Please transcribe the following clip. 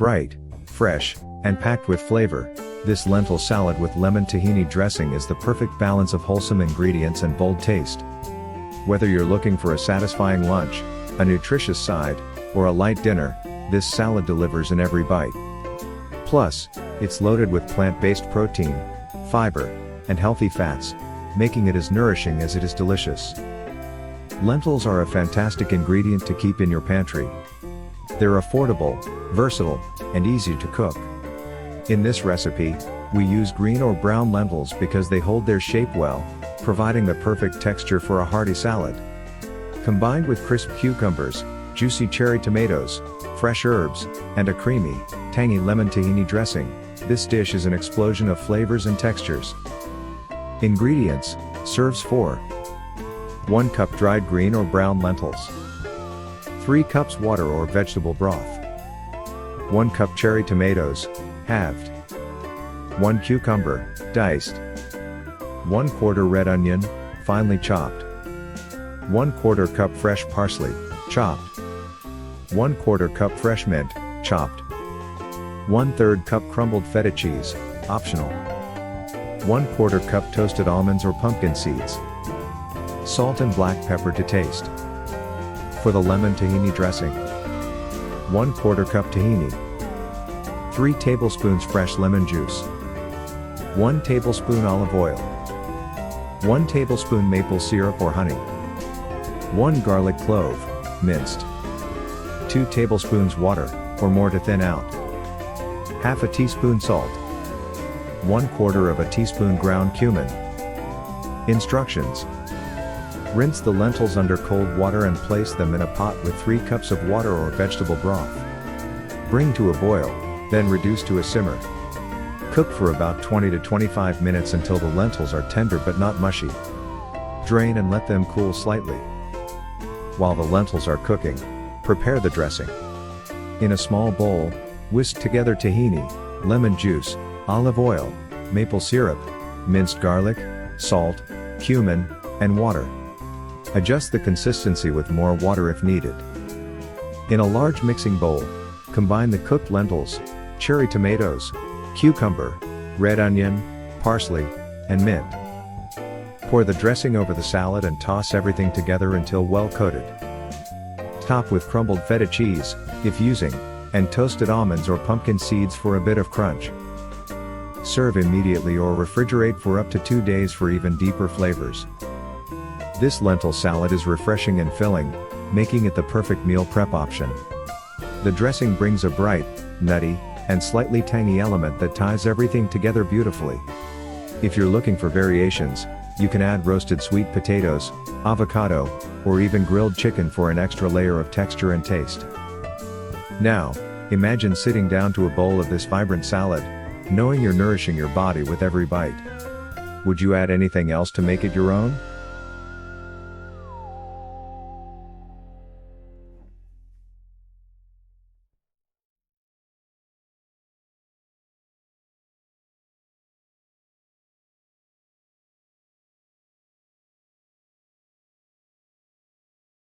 Bright, fresh, and packed with flavor, this lentil salad with lemon tahini dressing is the perfect balance of wholesome ingredients and bold taste. Whether you're looking for a satisfying lunch, a nutritious side, or a light dinner, this salad delivers in every bite. Plus, it's loaded with plant-based protein, fiber, and healthy fats, making it as nourishing as it is delicious. Lentils are a fantastic ingredient to keep in your pantry. They're affordable, versatile, and easy to cook. In this recipe, we use green or brown lentils because they hold their shape well, providing the perfect texture for a hearty salad. Combined with crisp cucumbers, juicy cherry tomatoes, fresh herbs, and a creamy, tangy lemon tahini dressing, this dish is an explosion of flavors and textures. Ingredients: serves for 1 cup dried green or brown lentils, 3 cups water or vegetable broth, 1 cup cherry tomatoes, halved, 1 cucumber, diced, 1/4 red onion, finely chopped, 1/4 cup fresh parsley, chopped, 1/4 cup fresh mint, chopped, 1/3 cup crumbled feta cheese, optional, 1/4 cup toasted almonds or pumpkin seeds, salt and black pepper to taste. For the lemon tahini dressing, 1/4 cup tahini, 3 tablespoons fresh lemon juice, 1 tablespoon olive oil, 1 tablespoon maple syrup or honey, 1 garlic clove, minced, 2 tablespoons water, or more to thin out, half a teaspoon salt, 1/4 of a teaspoon ground cumin. Instructions: rinse the lentils under cold water and place them in a pot with 3 cups of water or vegetable broth. Bring to a boil, then reduce to a simmer. Cook for about 20 to 25 minutes until the lentils are tender but not mushy. Drain and let them cool slightly. While the lentils are cooking, prepare the dressing. In a small bowl, whisk together tahini, lemon juice, olive oil, maple syrup, minced garlic, salt, cumin, and water. Adjust the consistency with more water if needed. In a large mixing bowl, combine the cooked lentils, cherry tomatoes, cucumber, red onion, parsley, and mint. Pour the dressing over the salad and toss everything together until well coated. Top with crumbled feta cheese, if using, and toasted almonds or pumpkin seeds for a bit of crunch. Serve immediately or refrigerate for up to 2 days for even deeper flavors. This lentil salad is refreshing and filling, making it the perfect meal prep option. The dressing brings a bright, nutty, and slightly tangy element that ties everything together beautifully. If you're looking for variations, you can add roasted sweet potatoes, avocado, or even grilled chicken for an extra layer of texture and taste. Now, imagine sitting down to a bowl of this vibrant salad, knowing you're nourishing your body with every bite. Would you add anything else to make it your own?